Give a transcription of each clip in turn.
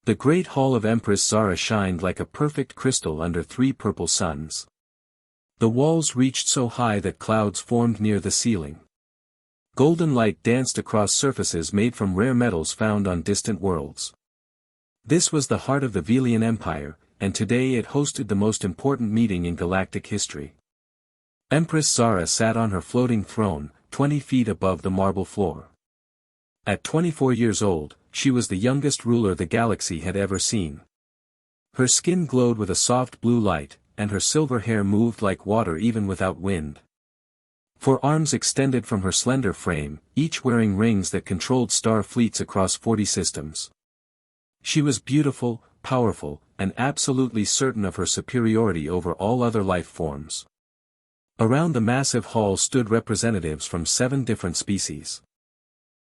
The great hall of Empress Zara shined like a perfect crystal under 3 purple suns. The walls reached so high that clouds formed near the ceiling. Golden light danced across surfaces made from rare metals found on distant worlds. This was the heart of the Vian Empire, and today it hosted the most important meeting in galactic history. Empress Zara sat on her floating throne, 20 feet above the marble floor. At 24 years old, she was the youngest ruler the galaxy had ever seen. Her skin glowed with a soft blue light, and her silver hair moved like water even without wind. 4 arms extended from her slender frame, each wearing rings that controlled star fleets across 40 systems. She was beautiful, powerful, and absolutely certain of her superiority over all other life forms. Around the massive hall stood representatives from 7 different species.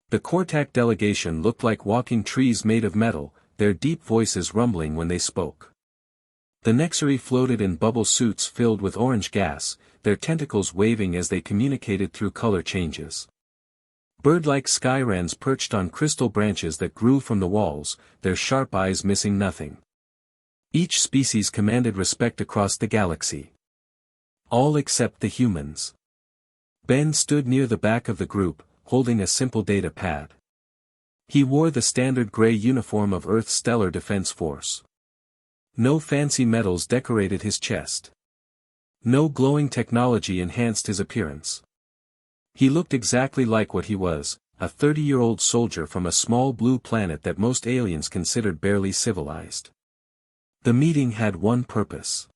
The Cortac delegation looked like walking trees made of metal, their deep voices rumbling when they spoke. The Nexari floated in bubble suits filled with orange gas, their tentacles waving as they communicated through color changes. Bird-like skyrans perched on crystal branches that grew from the walls, their sharp eyes missing nothing. Each species commanded respect across the galaxy. All except the humans. Ben stood near the back of the group, holding a simple data pad. He wore the standard gray uniform of Earth's Stellar Defense Force. No fancy medals decorated his chest. No glowing technology enhanced his appearance. He looked exactly like what he was, a 30-year-old soldier from a small blue planet that most aliens considered barely civilized. The meeting had one purpose.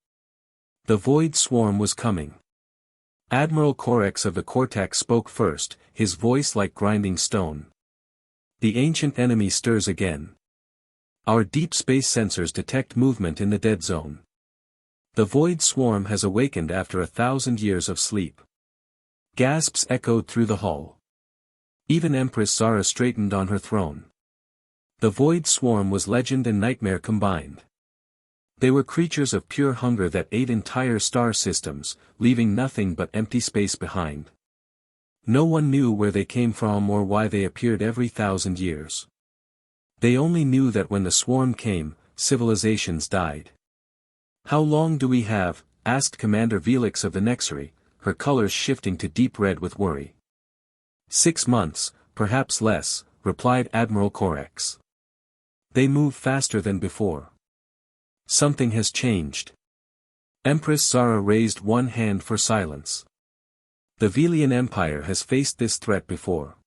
The Void Swarm was coming. Admiral Corex of the Cortac spoke first, his voice like grinding stone. The ancient enemy stirs again. Our deep space sensors detect movement in the dead zone. The Void Swarm has awakened after 1,000 years of sleep. Gasps echoed through the hall. Even Empress Zara straightened on her throne. The Void Swarm was legend and nightmare combined. They were creatures of pure hunger that ate entire star systems, leaving nothing but empty space behind. No one knew where they came from or why they appeared every 1,000 years. They only knew that when the swarm came, civilizations died. "How long do we have?" asked Commander Velix of the Nexari, her colors shifting to deep red with worry. 6 months, perhaps less, replied Admiral Corex. They move faster than before. Something has changed. Empress Zara raised one hand for silence. The Vian Empire has faced this threat before.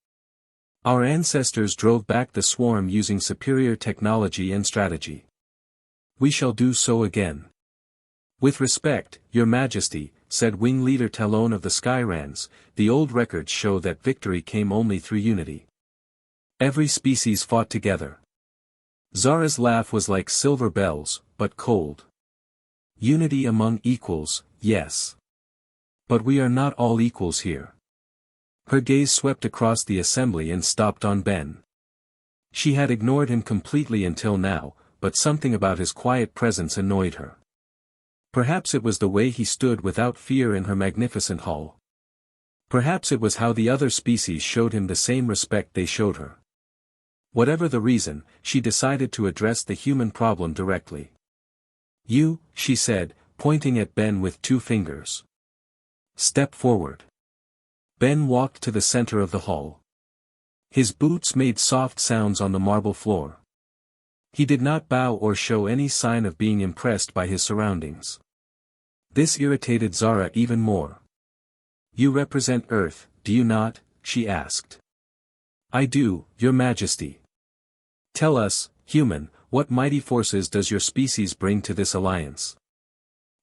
Our ancestors drove back the swarm using superior technology and strategy. We shall do so again. With respect, Your Majesty, said Wing Leader Talon of the Skyrans, the old records show that victory came only through unity. Every species fought together. Zara's laugh was like silver bells, but cold. Unity among equals, yes. But we are not all equals here. Her gaze swept across the assembly and stopped on Ben. She had ignored him completely until now, but something about his quiet presence annoyed her. Perhaps it was the way he stood without fear in her magnificent hall. Perhaps it was how the other species showed him the same respect they showed her. Whatever the reason, she decided to address the human problem directly. "You," she said, pointing at Ben with 2 fingers. "Step forward." Ben walked to the center of the hall. His boots made soft sounds on the marble floor. He did not bow or show any sign of being impressed by his surroundings. This irritated Zara even more. "You represent Earth, do you not?" she asked. "I do, Your Majesty." "Tell us, human, what mighty forces does your species bring to this alliance?"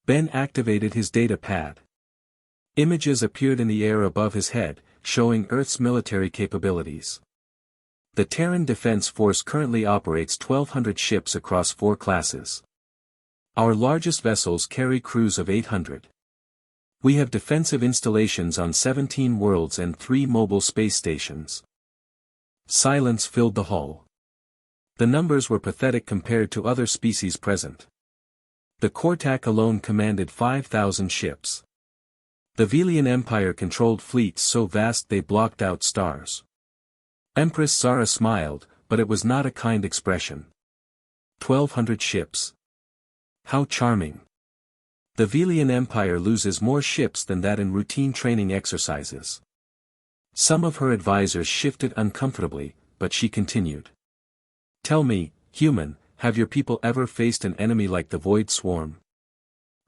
Ben activated his data pad. Images appeared in the air above his head, showing Earth's military capabilities. The Terran Defense Force currently operates 1,200 ships across 4 classes. Our largest vessels carry crews of 800. We have defensive installations on 17 worlds and 3 mobile space stations. Silence filled the hall. The numbers were pathetic compared to other species present. The Cortac alone commanded 5,000 ships. The Vian Empire controlled fleets so vast they blocked out stars. Empress Zara smiled, but it was not a kind expression. 1,200 ships. How charming. The Vian Empire loses more ships than that in routine training exercises. Some of her advisors shifted uncomfortably, but she continued. Tell me, human, have your people ever faced an enemy like the Void Swarm?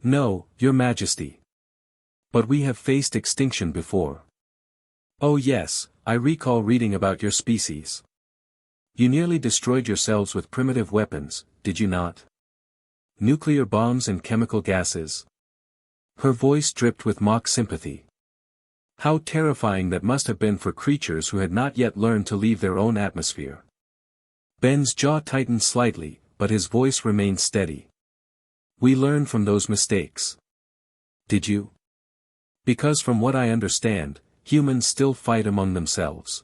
No, your majesty. But we have faced extinction before. Oh yes, I recall reading about your species. You nearly destroyed yourselves with primitive weapons, did you not? Nuclear bombs and chemical gases. Her voice dripped with mock sympathy. How terrifying that must have been for creatures who had not yet learned to leave their own atmosphere. Ben's jaw tightened slightly, but his voice remained steady. We learned from those mistakes. Did you? Because from what I understand, humans still fight among themselves.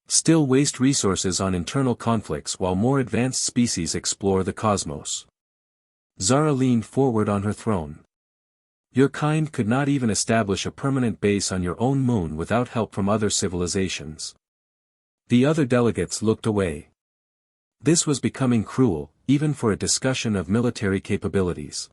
Still waste resources on internal conflicts while more advanced species explore the cosmos. Zara leaned forward on her throne. Your kind could not even establish a permanent base on your own moon without help from other civilizations. The other delegates looked away. This was becoming cruel, even for a discussion of military capabilities.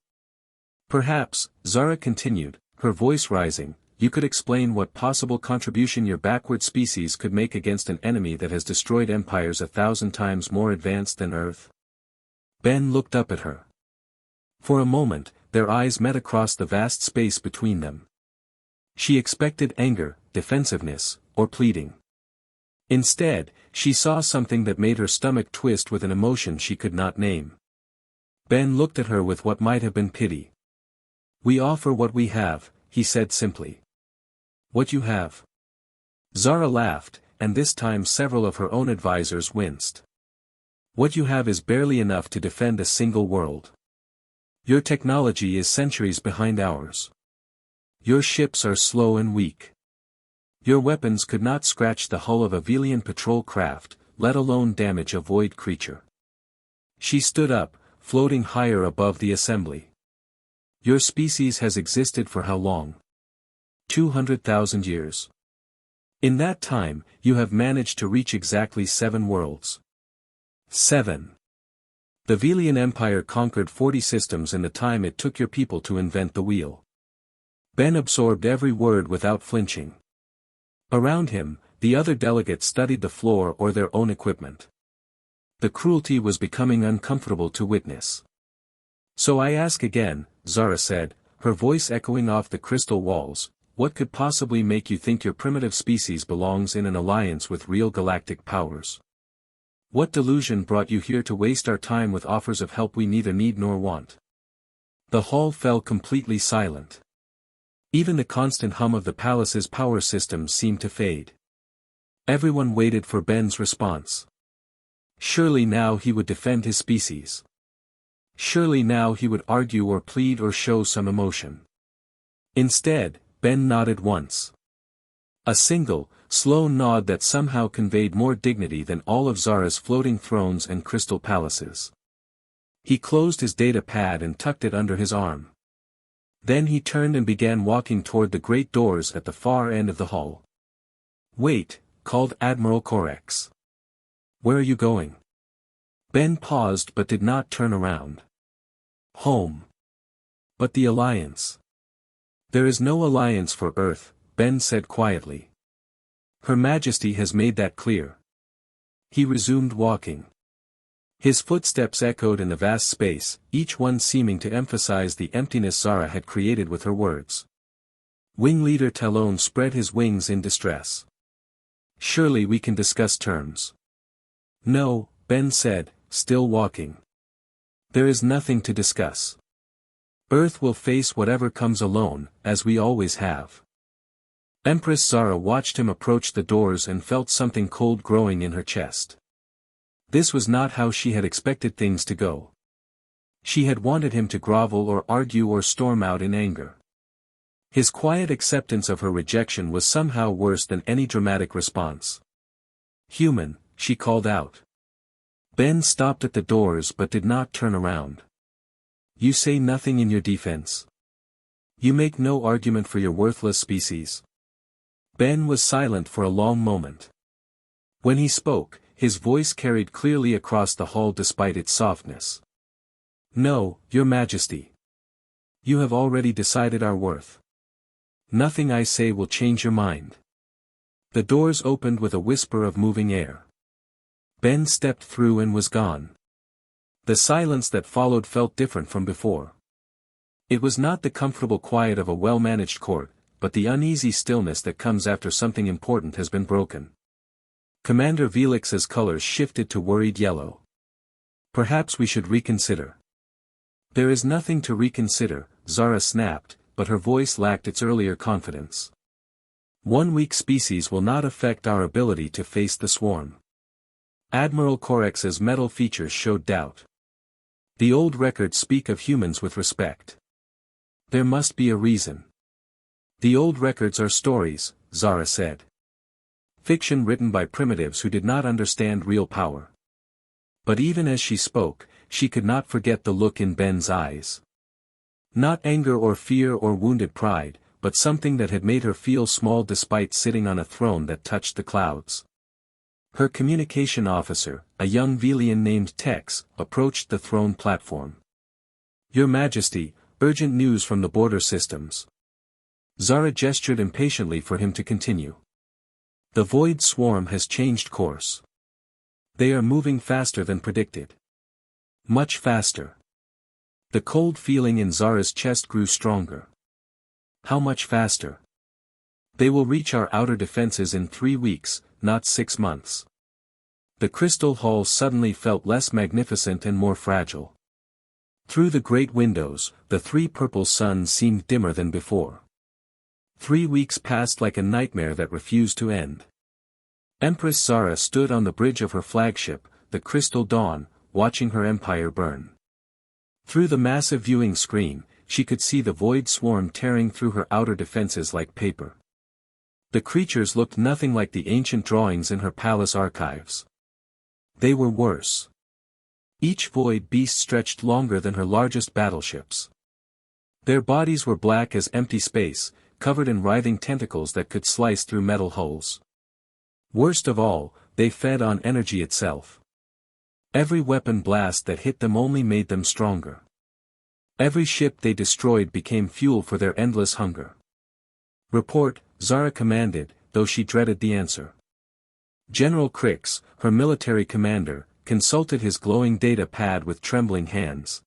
Perhaps, Zara continued, her voice rising, you could explain what possible contribution your backward species could make against an enemy that has destroyed empires 1,000 times more advanced than Earth. Ben looked up at her. For a moment, their eyes met across the vast space between them. She expected anger, defensiveness, or pleading. Instead, she saw something that made her stomach twist with an emotion she could not name. Ben looked at her with what might have been pity. We offer what we have, he said simply. What you have? Zara laughed, and this time several of her own advisors winced. What you have is barely enough to defend a single world. Your technology is centuries behind ours. Your ships are slow and weak. Your weapons could not scratch the hull of a Vian patrol craft, let alone damage a void creature. She stood up, floating higher above the assembly. Your species has existed for how long? 200,000 years. In that time, you have managed to reach exactly 7 worlds. 7. The Vian Empire conquered 40 systems in the time it took your people to invent the wheel. Ben absorbed every word without flinching. Around him, the other delegates studied the floor or their own equipment. The cruelty was becoming uncomfortable to witness. So I ask again, Zara said, her voice echoing off the crystal walls, what could possibly make you think your primitive species belongs in an alliance with real galactic powers? What delusion brought you here to waste our time with offers of help we neither need nor want? The hall fell completely silent. Even the constant hum of the palace's power systems seemed to fade. Everyone waited for Ben's response. Surely now he would defend his species. Surely now he would argue or plead or show some emotion. Instead, Ben nodded once. A single, slow nod that somehow conveyed more dignity than all of Zara's floating thrones and crystal palaces. He closed his data pad and tucked it under his arm. Then he turned and began walking toward the great doors at the far end of the hall. Wait, called Admiral Corex. Where are you going? Ben paused but did not turn around. Home. But the alliance. There is no alliance for Earth, Ben said quietly. Her Majesty has made that clear. He resumed walking. His footsteps echoed in the vast space, each one seeming to emphasize the emptiness Zara had created with her words. Wing Leader Talon spread his wings in distress. Surely we can discuss terms. No, Ben said, still walking. There is nothing to discuss. Earth will face whatever comes alone, as we always have. Empress Zara watched him approach the doors and felt something cold growing in her chest. This was not how she had expected things to go. She had wanted him to grovel or argue or storm out in anger. His quiet acceptance of her rejection was somehow worse than any dramatic response. Human, she called out. Ben stopped at the doors but did not turn around. You say nothing in your defense. You make no argument for your worthless species. Ben was silent for a long moment. When he spoke, his voice carried clearly across the hall despite its softness. "No, Your Majesty. You have already decided our worth. Nothing I say will change your mind." The doors opened with a whisper of moving air. Ben stepped through and was gone. The silence that followed felt different from before. It was not the comfortable quiet of a well-managed court, but the uneasy stillness that comes after something important has been broken. Commander Velix's colors shifted to worried yellow. "Perhaps we should reconsider." "There is nothing to reconsider," Zara snapped, but her voice lacked its earlier confidence. "One weak species will not affect our ability to face the swarm." Admiral Corex's metal features showed doubt. "The old records speak of humans with respect. There must be a reason." "The old records are stories," Zara said. "Fiction written by primitives who did not understand real power." But even as she spoke, she could not forget the look in Ben's eyes. Not anger or fear or wounded pride, but something that had made her feel small despite sitting on a throne that touched the clouds. Her communication officer, a young Vian named Tex, approached the throne platform. "Your Majesty, urgent news from the border systems." Zara gestured impatiently for him to continue. "The Void Swarm has changed course. They are moving faster than predicted. Much faster." The cold feeling in Zara's chest grew stronger. "How much faster?" "They will reach our outer defenses in 3 weeks, not 6 months." The crystal hall suddenly felt less magnificent and more fragile. Through the great windows, the 3 purple suns seemed dimmer than before. 3 weeks passed like a nightmare that refused to end. Empress Zara stood on the bridge of her flagship, the Crystal Dawn, watching her empire burn. Through the massive viewing screen, she could see the void swarm tearing through her outer defenses like paper. The creatures looked nothing like the ancient drawings in her palace archives. They were worse. Each void beast stretched longer than her largest battleships. Their bodies were black as empty space, covered in writhing tentacles that could slice through metal hulls. Worst of all, they fed on energy itself. Every weapon blast that hit them only made them stronger. Every ship they destroyed became fuel for their endless hunger. "Report," Zara commanded, though she dreaded the answer. General Crix, her military commander, consulted his glowing data pad with trembling hands.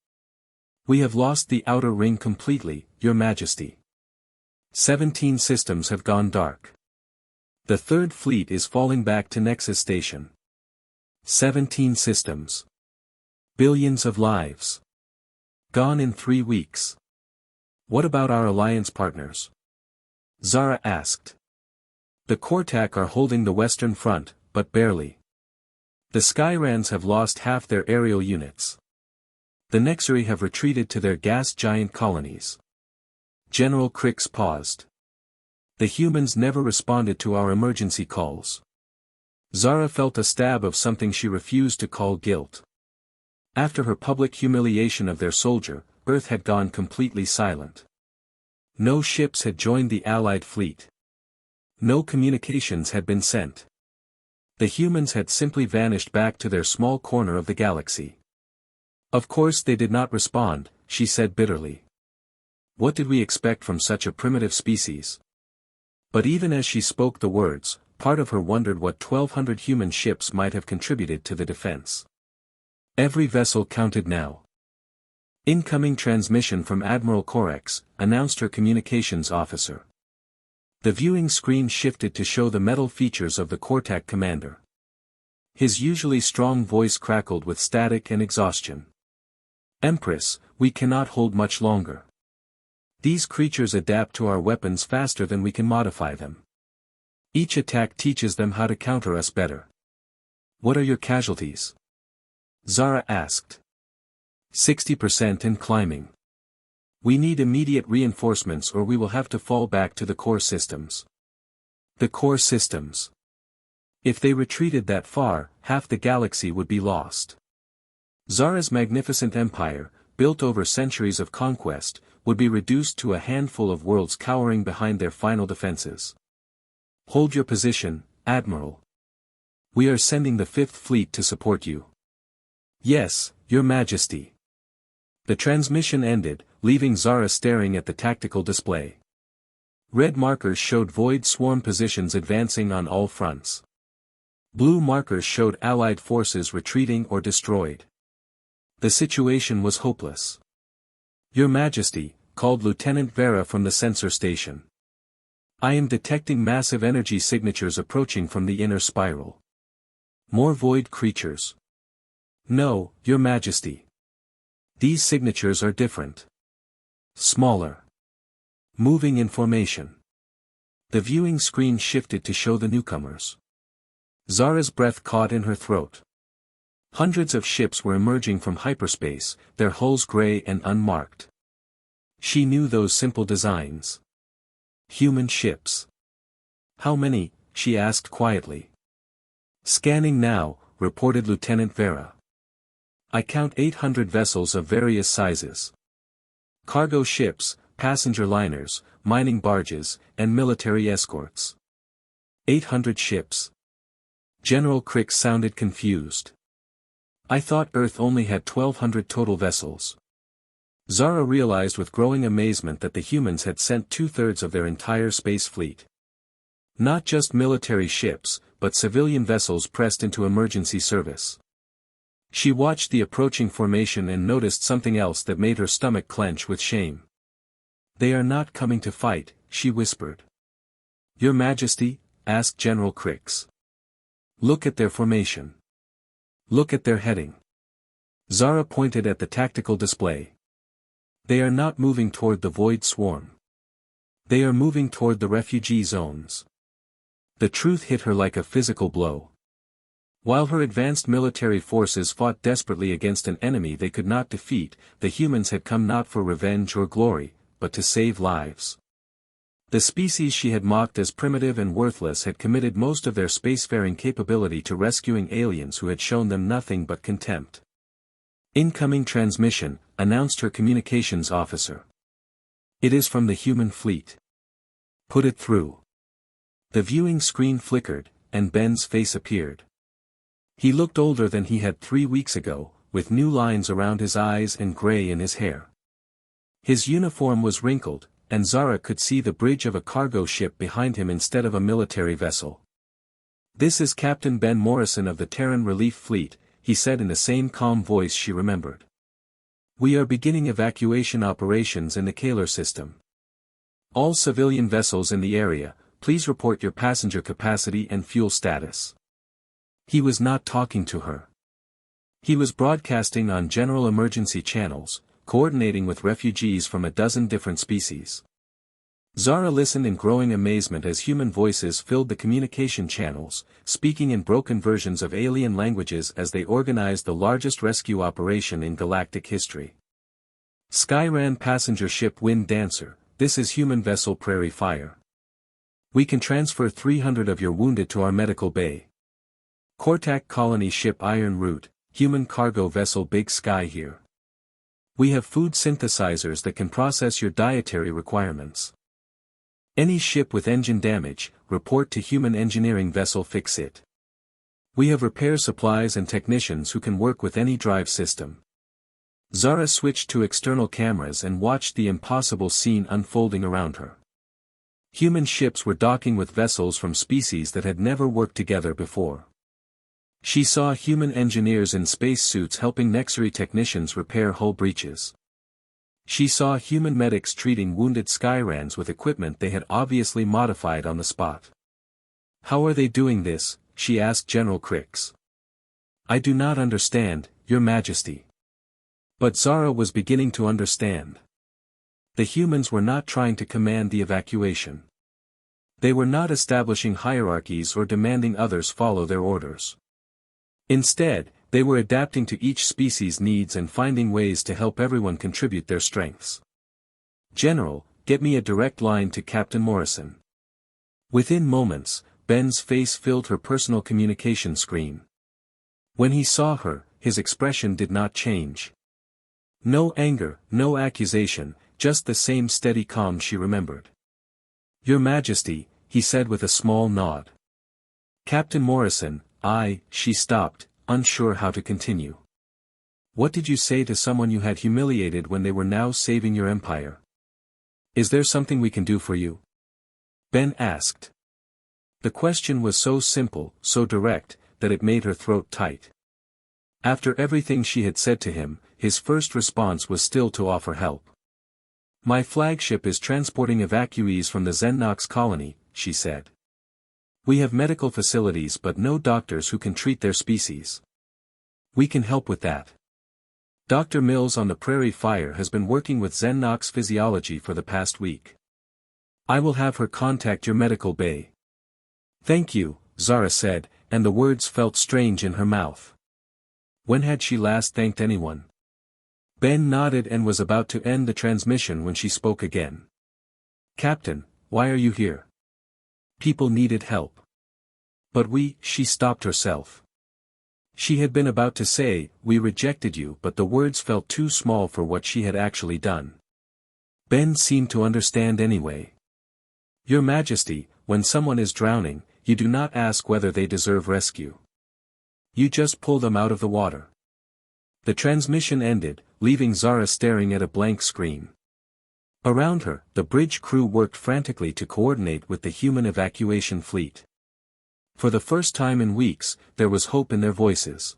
"We have lost the outer ring completely, Your Majesty. 17 systems have gone dark. The Third Fleet is falling back to Nexus Station. 17 systems. Billions of lives. Gone in 3 weeks. What about our alliance partners?" Zara asked. "The Kortak are holding the Western Front, but barely. The Skyrans have lost half their aerial units. The Nexari have retreated to their gas giant colonies." General Crix paused. "The humans never responded to our emergency calls." Zara felt a stab of something she refused to call guilt. After her public humiliation of their soldier, Earth had gone completely silent. No ships had joined the Allied fleet. No communications had been sent. The humans had simply vanished back to their small corner of the galaxy. "Of course they did not respond," she said bitterly. "What did we expect from such a primitive species?" But even as she spoke the words, part of her wondered what 1,200 human ships might have contributed to the defense. Every vessel counted now. "Incoming transmission from Admiral Corex," announced her communications officer. The viewing screen shifted to show the metal features of the Kortak commander. His usually strong voice crackled with static and exhaustion. "Empress, we cannot hold much longer. These creatures adapt to our weapons faster than we can modify them. Each attack teaches them how to counter us better." "What are your casualties?" Zara asked. 60% and climbing. "We need immediate reinforcements or we will have to fall back to the core systems." "The core systems. If they retreated that far, half the galaxy would be lost." Zara's magnificent empire, built over centuries of conquest, would be reduced to a handful of worlds cowering behind their final defenses. "Hold your position, Admiral. We are sending the Fifth Fleet to support you. Yes, Your Majesty. The transmission ended, leaving Zara staring at the tactical display. Red markers showed void swarm positions advancing on all fronts. Blue markers showed Allied forces retreating or destroyed. The situation was hopeless. Your Majesty, called Lieutenant Vera from the sensor station. I am detecting massive energy signatures approaching from the inner spiral. More void creatures. No, Your Majesty. These signatures are different. Smaller. Moving in formation. The viewing screen shifted to show the newcomers. Zara's breath caught in her throat. Hundreds of ships were emerging from hyperspace, their hulls gray and unmarked. She knew those simple designs. Human ships. How many? She asked quietly. Scanning now, reported Lieutenant Vera. I count 800 vessels of various sizes. Cargo ships, passenger liners, mining barges, and military escorts. 800 ships. General Crick sounded confused. I thought Earth only had 1,200 total vessels. Zara realized with growing amazement that the humans had sent 2/3 of their entire space fleet. Not just military ships, but civilian vessels pressed into emergency service. She watched the approaching formation and noticed something else that made her stomach clench with shame. They are not coming to fight, she whispered. Your Majesty? Asked General Crix. Look at their formation. Look at their heading. Zara pointed at the tactical display. They are not moving toward the void swarm. They are moving toward the refugee zones. The truth hit her like a physical blow. While her advanced military forces fought desperately against an enemy they could not defeat, the humans had come not for revenge or glory, but to save lives. The species she had mocked as primitive and worthless had committed most of their spacefaring capability to rescuing aliens who had shown them nothing but contempt. Incoming transmission, announced her communications officer. It is from the human fleet. Put it through. The viewing screen flickered, and Ben's face appeared. He looked older than he had 3 weeks ago, with new lines around his eyes and gray in his hair. His uniform was wrinkled, and Zara could see the bridge of a cargo ship behind him instead of a military vessel. This is Captain Ben Morrison of the Terran Relief Fleet, he said in the same calm voice she remembered. We are beginning evacuation operations in the Kaler system. All civilian vessels in the area, please report your passenger capacity and fuel status. He was not talking to her. He was broadcasting on general emergency channels, coordinating with refugees from a dozen different species. Zara listened in growing amazement as human voices filled the communication channels, speaking in broken versions of alien languages as they organized the largest rescue operation in galactic history. Skyran passenger ship Wind Dancer, this is human vessel Prairie Fire. We can transfer 300 of your wounded to our medical bay. Kortak colony ship Iron Root, human cargo vessel Big Sky here. We have food synthesizers that can process your dietary requirements. Any ship with engine damage, report to human engineering vessel Fix It. We have repair supplies and technicians who can work with any drive system. Zara switched to external cameras and watched the impossible scene unfolding around her. Human ships were docking with vessels from species that had never worked together before. She saw human engineers in space suits helping Nexury technicians repair hull breaches. She saw human medics treating wounded Skyrans with equipment they had obviously modified on the spot. How are they doing this? She asked General Crix. I do not understand, Your Majesty. But Zara was beginning to understand. The humans were not trying to command the evacuation. They were not establishing hierarchies or demanding others follow their orders. Instead, they were adapting to each species' needs and finding ways to help everyone contribute their strengths. General, get me a direct line to Captain Morrison. Within moments, Ben's face filled her personal communication screen. When he saw her, his expression did not change. No anger, no accusation, just the same steady calm she remembered. Your Majesty, he said with a small nod. Captain Morrison, She stopped, unsure how to continue. What did you say to someone you had humiliated when they were now saving your empire? Is there something we can do for you? Ben asked. The question was so simple, so direct, that it made her throat tight. After everything she had said to him, his first response was still to offer help. My flagship is transporting evacuees from the Xennox colony, she said. We have medical facilities but no doctors who can treat their species. We can help with that. Dr. Mills on the Prairie Fire has been working with Xennox physiology for the past week. I will have her contact your medical bay. Thank you, Zara said, and the words felt strange in her mouth. When had she last thanked anyone? Ben nodded and was about to end the transmission when she spoke again. Captain, why are you here? People needed help. But she stopped herself. She had been about to say, we rejected you, but the words felt too small for what she had actually done. Ben seemed to understand anyway. Your Majesty, when someone is drowning, you do not ask whether they deserve rescue. You just pull them out of the water. The transmission ended, leaving Zara staring at a blank screen. Around her, the bridge crew worked frantically to coordinate with the human evacuation fleet. For the first time in weeks, there was hope in their voices.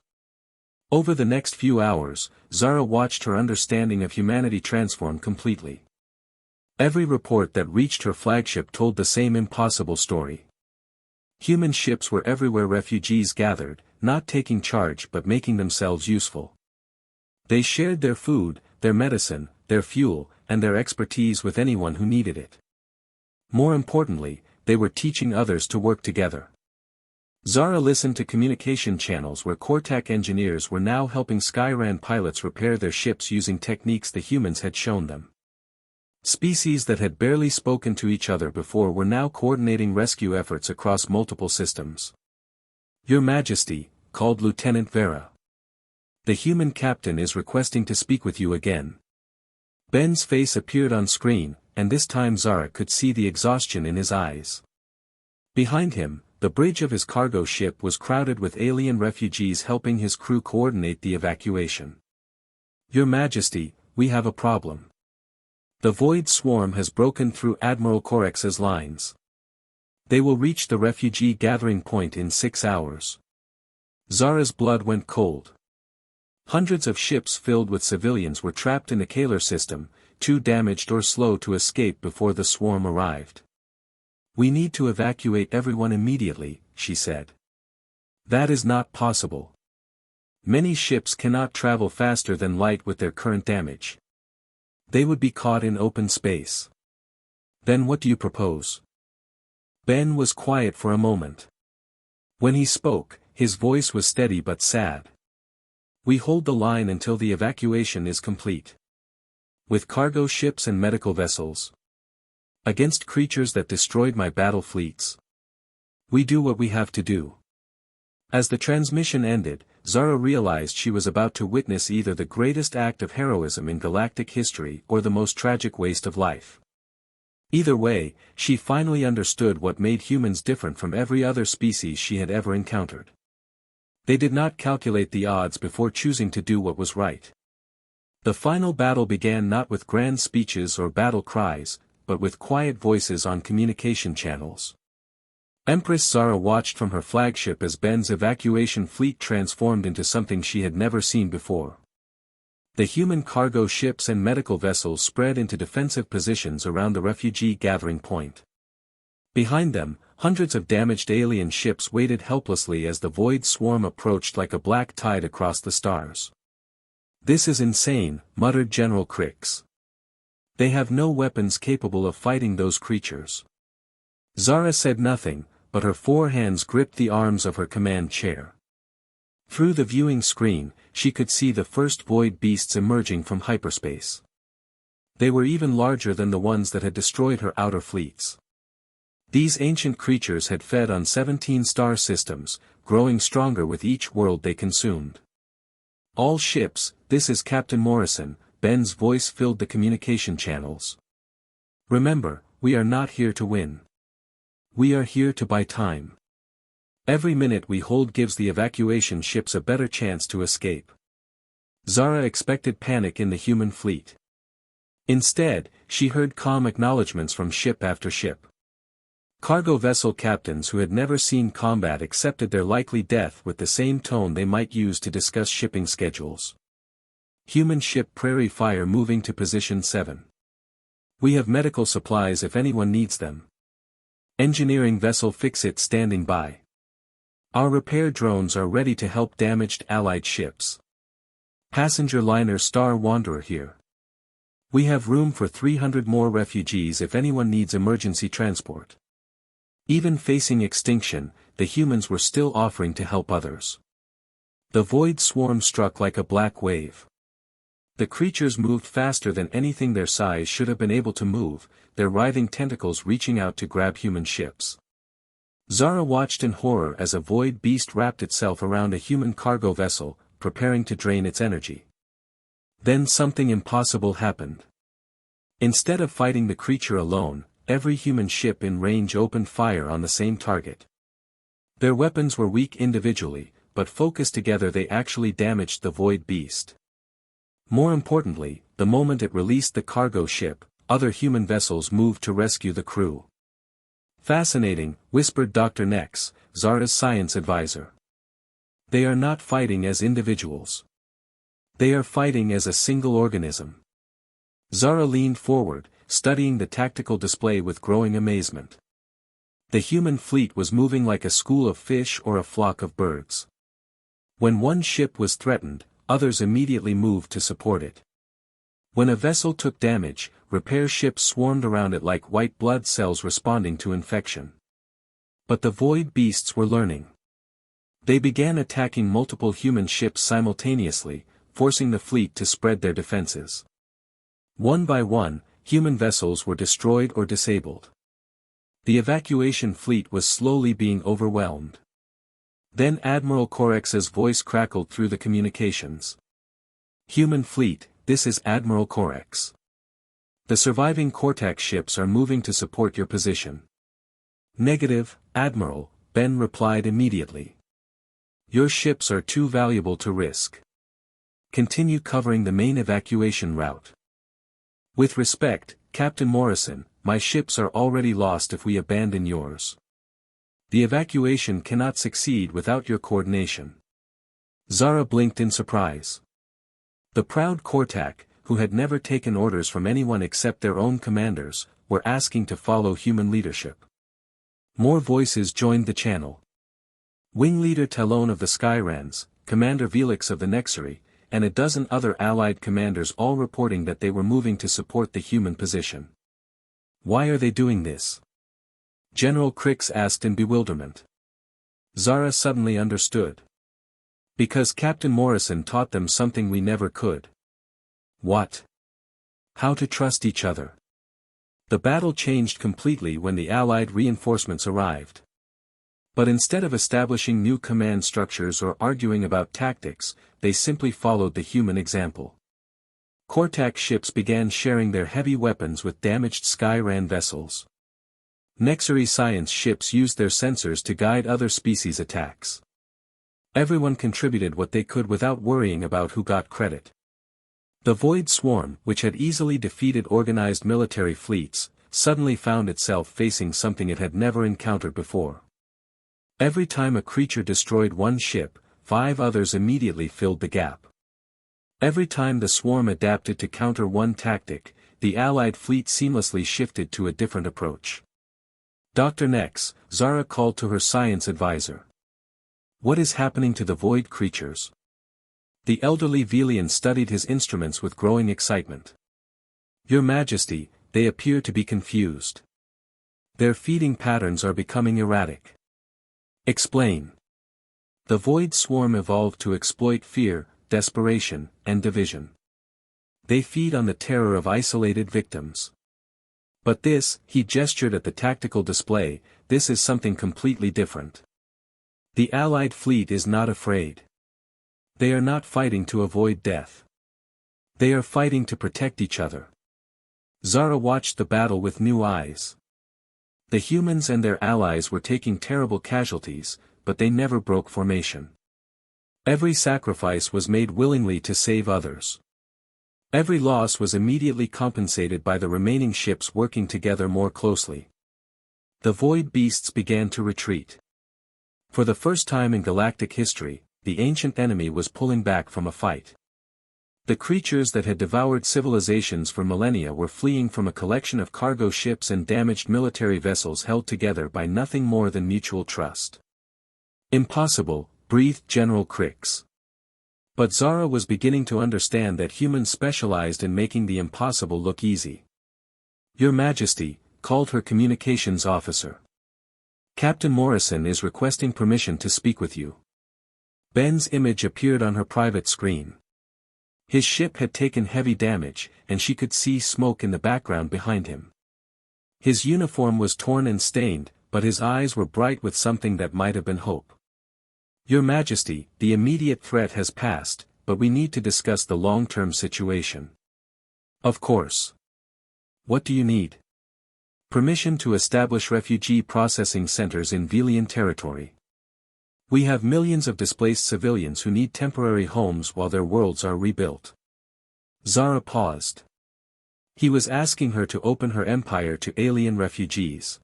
Over the next few hours, Zara watched her understanding of humanity transform completely. Every report that reached her flagship told the same impossible story. Human ships were everywhere, refugees gathered, not taking charge but making themselves useful. They shared their food, their medicine, their fuel, and their expertise with anyone who needed it. More importantly, they were teaching others to work together. Zara listened to communication channels where Cortac engineers were now helping Skyran pilots repair their ships using techniques the humans had shown them. Species that had barely spoken to each other before were now coordinating rescue efforts across multiple systems. Your Majesty, called Lieutenant Vera. The human captain is requesting to speak with you again. Ben's face appeared on screen, and this time Zara could see the exhaustion in his eyes. Behind him, the bridge of his cargo ship was crowded with alien refugees helping his crew coordinate the evacuation. Your Majesty, we have a problem. The Void Swarm has broken through Admiral Corex's lines. They will reach the refugee gathering point in 6 hours. Zara's blood went cold. Hundreds of ships filled with civilians were trapped in the Kaler system, too damaged or slow to escape before the swarm arrived. We need to evacuate everyone immediately, she said. That is not possible. Many ships cannot travel faster than light with their current damage. They would be caught in open space. Then what do you propose? Ben was quiet for a moment. When he spoke, his voice was steady but sad. We hold the line until the evacuation is complete. With cargo ships and medical vessels. Against creatures that destroyed my battle fleets. We do what we have to do. As the transmission ended, Zara realized she was about to witness either the greatest act of heroism in galactic history or the most tragic waste of life. Either way, she finally understood what made humans different from every other species she had ever encountered. They did not calculate the odds before choosing to do what was right. The final battle began not with grand speeches or battle cries, but with quiet voices on communication channels. Empress Zara watched from her flagship as Ben's evacuation fleet transformed into something she had never seen before. The human cargo ships and medical vessels spread into defensive positions around the refugee gathering point. Behind them, hundreds of damaged alien ships waited helplessly as the Void Swarm approached like a black tide across the stars. This is insane, muttered General Crix. They have no weapons capable of fighting those creatures. Zara said nothing, but her 4 hands gripped the arms of her command chair. Through the viewing screen, she could see the first void beasts emerging from hyperspace. They were even larger than the ones that had destroyed her outer fleets. These ancient creatures had fed on 17 star systems, growing stronger with each world they consumed. All ships, this is Captain Morrison, Ben's voice filled the communication channels. Remember, we are not here to win. We are here to buy time. Every minute we hold gives the evacuation ships a better chance to escape. Zara expected panic in the human fleet. Instead, she heard calm acknowledgments from ship after ship. Cargo vessel captains who had never seen combat accepted their likely death with the same tone they might use to discuss shipping schedules. Human ship Prairie Fire moving to position 7. We have medical supplies if anyone needs them. Engineering vessel Fix-It standing by. Our repair drones are ready to help damaged Allied ships. Passenger liner Star Wanderer here. We have room for 300 more refugees if anyone needs emergency transport. Even facing extinction, the humans were still offering to help others. The void swarm struck like a black wave. The creatures moved faster than anything their size should have been able to move, their writhing tentacles reaching out to grab human ships. Zara watched in horror as a void beast wrapped itself around a human cargo vessel, preparing to drain its energy. Then something impossible happened. Instead of fighting the creature alone, every human ship in range opened fire on the same target. Their weapons were weak individually, but focused together they actually damaged the void beast. More importantly, the moment it released the cargo ship, other human vessels moved to rescue the crew. Fascinating, whispered Dr. Nex, Zara's science advisor. They are not fighting as individuals. They are fighting as a single organism. Zara leaned forward, studying the tactical display with growing amazement. The human fleet was moving like a school of fish or a flock of birds. When one ship was threatened, others immediately moved to support it. When a vessel took damage, repair ships swarmed around it like white blood cells responding to infection. But the void beasts were learning. They began attacking multiple human ships simultaneously, forcing the fleet to spread their defenses. One by one, human vessels were destroyed or disabled. The evacuation fleet was slowly being overwhelmed. Then Admiral Corex's voice crackled through the communications. Human fleet, this is Admiral Corex. The surviving Cortax ships are moving to support your position. Negative, Admiral, Ben replied immediately. Your ships are too valuable to risk. Continue covering the main evacuation route. With respect, Captain Morrison, my ships are already lost if we abandon yours. The evacuation cannot succeed without your coordination. Zara blinked in surprise. The proud Cortac, who had never taken orders from anyone except their own commanders, were asking to follow human leadership. More voices joined the channel. Wing Leader Talon of the Skyrans, Commander Velix of the Nexary, and a dozen other allied commanders all reporting that they were moving to support the human position. Why are they doing this? General Crix asked in bewilderment. Zara suddenly understood. Because Captain Morrison taught them something we never could. What? How to trust each other. The battle changed completely when the Allied reinforcements arrived. But instead of establishing new command structures or arguing about tactics, they simply followed the human example. Cortax ships began sharing their heavy weapons with damaged Skyran vessels. Nexary science ships used their sensors to guide other species' attacks. Everyone contributed what they could without worrying about who got credit. The Void Swarm, which had easily defeated organized military fleets, suddenly found itself facing something it had never encountered before. Every time a creature destroyed one ship, 5 others immediately filled the gap. Every time the swarm adapted to counter one tactic, the Allied fleet seamlessly shifted to a different approach. Dr. Nex, Zara called to her science advisor. What is happening to the void creatures? The elderly Velian studied his instruments with growing excitement. Your Majesty, they appear to be confused. Their feeding patterns are becoming erratic. Explain. The Void Swarm evolved to exploit fear, desperation, and division. They feed on the terror of isolated victims. But this, he gestured at the tactical display, this is something completely different. The Allied fleet is not afraid. They are not fighting to avoid death. They are fighting to protect each other. Zara watched the battle with new eyes. The humans and their allies were taking terrible casualties, but they never broke formation. Every sacrifice was made willingly to save others. Every loss was immediately compensated by the remaining ships working together more closely. The void beasts began to retreat. For the first time in galactic history, the ancient enemy was pulling back from a fight. The creatures that had devoured civilizations for millennia were fleeing from a collection of cargo ships and damaged military vessels held together by nothing more than mutual trust. "Impossible," breathed General Crix. But Zara was beginning to understand that humans specialized in making the impossible look easy. "Your Majesty," called her communications officer. "Captain Morrison is requesting permission to speak with you." Ben's image appeared on her private screen. His ship had taken heavy damage, and she could see smoke in the background behind him. His uniform was torn and stained, but his eyes were bright with something that might have been hope. "Your Majesty, the immediate threat has passed, but we need to discuss the long-term situation." "Of course. What do you need?" "Permission to establish refugee processing centers in Vian territory. We have millions of displaced civilians who need temporary homes while their worlds are rebuilt." Zara paused. He was asking her to open her empire to alien refugees.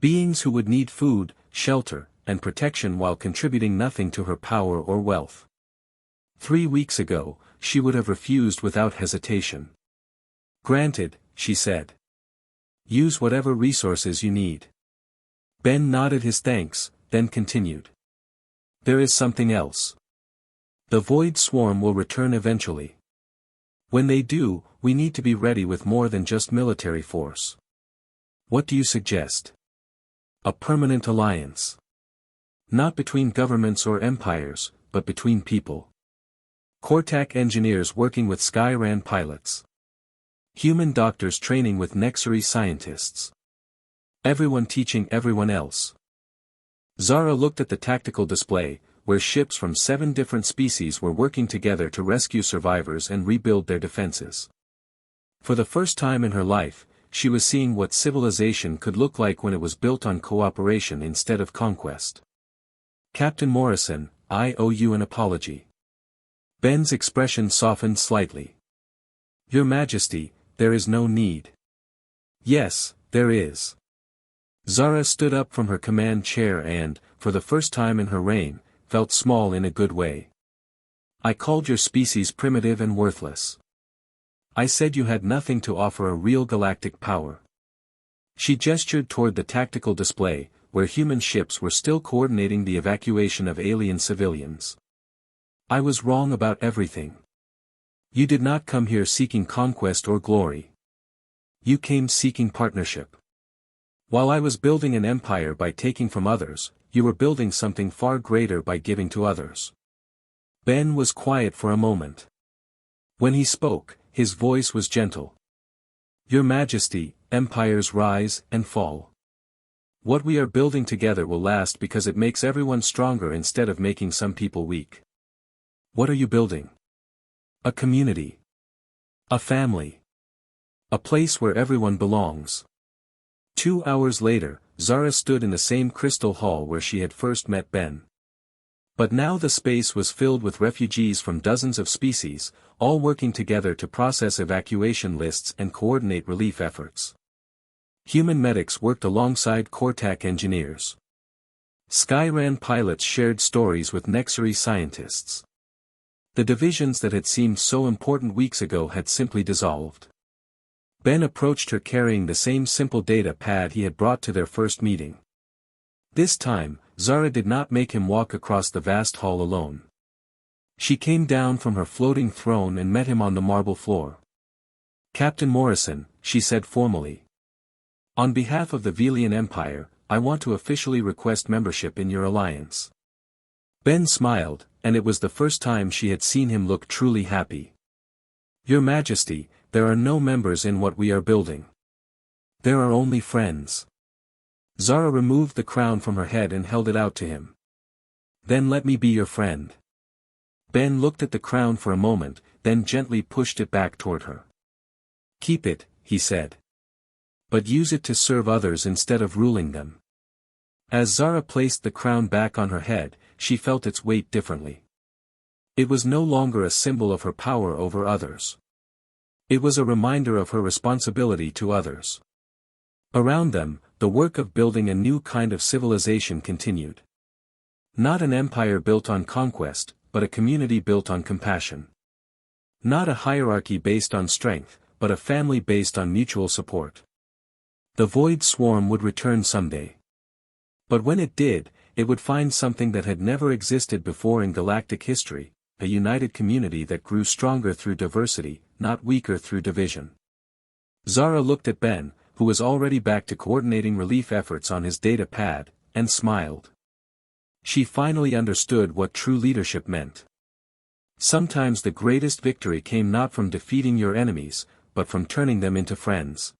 Beings who would need food, shelter, and protection while contributing nothing to her power or wealth. 3 weeks ago, she would have refused without hesitation. "Granted," she said. "Use whatever resources you need." Ben nodded his thanks, then continued. "There is something else. The Void Swarm will return eventually. When they do, we need to be ready with more than just military force." "What do you suggest?" "A permanent alliance. Not between governments or empires, but between people. Cortac engineers working with Skyran pilots. Human doctors training with Nexary scientists. Everyone teaching everyone else." Zara looked at the tactical display, where ships from 7 different species were working together to rescue survivors and rebuild their defenses. For the first time in her life, she was seeing what civilization could look like when it was built on cooperation instead of conquest. "Captain Morrison, I owe you an apology." Ben's expression softened slightly. "Your Majesty, there is no need." "Yes, there is." Zara stood up from her command chair and, for the first time in her reign, felt small in a good way. "I called your species primitive and worthless. I said you had nothing to offer a real galactic power." She gestured toward the tactical display, where human ships were still coordinating the evacuation of alien civilians. "I was wrong about everything. You did not come here seeking conquest or glory. You came seeking partnership. While I was building an empire by taking from others, you were building something far greater by giving to others." Ben was quiet for a moment. When he spoke, his voice was gentle. "Your Majesty, empires rise and fall. What we are building together will last because it makes everyone stronger instead of making some people weak." "What are you building?" "A community. A family. A place where everyone belongs." 2 hours later, Zara stood in the same crystal hall where she had first met Ben. But now the space was filled with refugees from dozens of species, all working together to process evacuation lists and coordinate relief efforts. Human medics worked alongside Cortac engineers. Skyran pilots shared stories with Nexary scientists. The divisions that had seemed so important weeks ago had simply dissolved. Ben approached her carrying the same simple data pad he had brought to their first meeting. This time, Zara did not make him walk across the vast hall alone. She came down from her floating throne and met him on the marble floor. "Captain Morrison," she said formally. "On behalf of the Vian Empire, I want to officially request membership in your alliance." Ben smiled, and it was the first time she had seen him look truly happy. "Your Majesty, there are no members in what we are building. There are only friends." Zara removed the crown from her head and held it out to him. "Then let me be your friend." Ben looked at the crown for a moment, then gently pushed it back toward her. "Keep it," he said. "But use it to serve others instead of ruling them." As Zara placed the crown back on her head, she felt its weight differently. It was no longer a symbol of her power over others. It was a reminder of her responsibility to others. Around them, the work of building a new kind of civilization continued. Not an empire built on conquest, but a community built on compassion. Not a hierarchy based on strength, but a family based on mutual support. The Void Swarm would return someday. But when it did, it would find something that had never existed before in galactic history, a united community that grew stronger through diversity, not weaker through division. Zara looked at Ben, who was already back to coordinating relief efforts on his data pad, and smiled. She finally understood what true leadership meant. Sometimes the greatest victory came not from defeating your enemies, but from turning them into friends.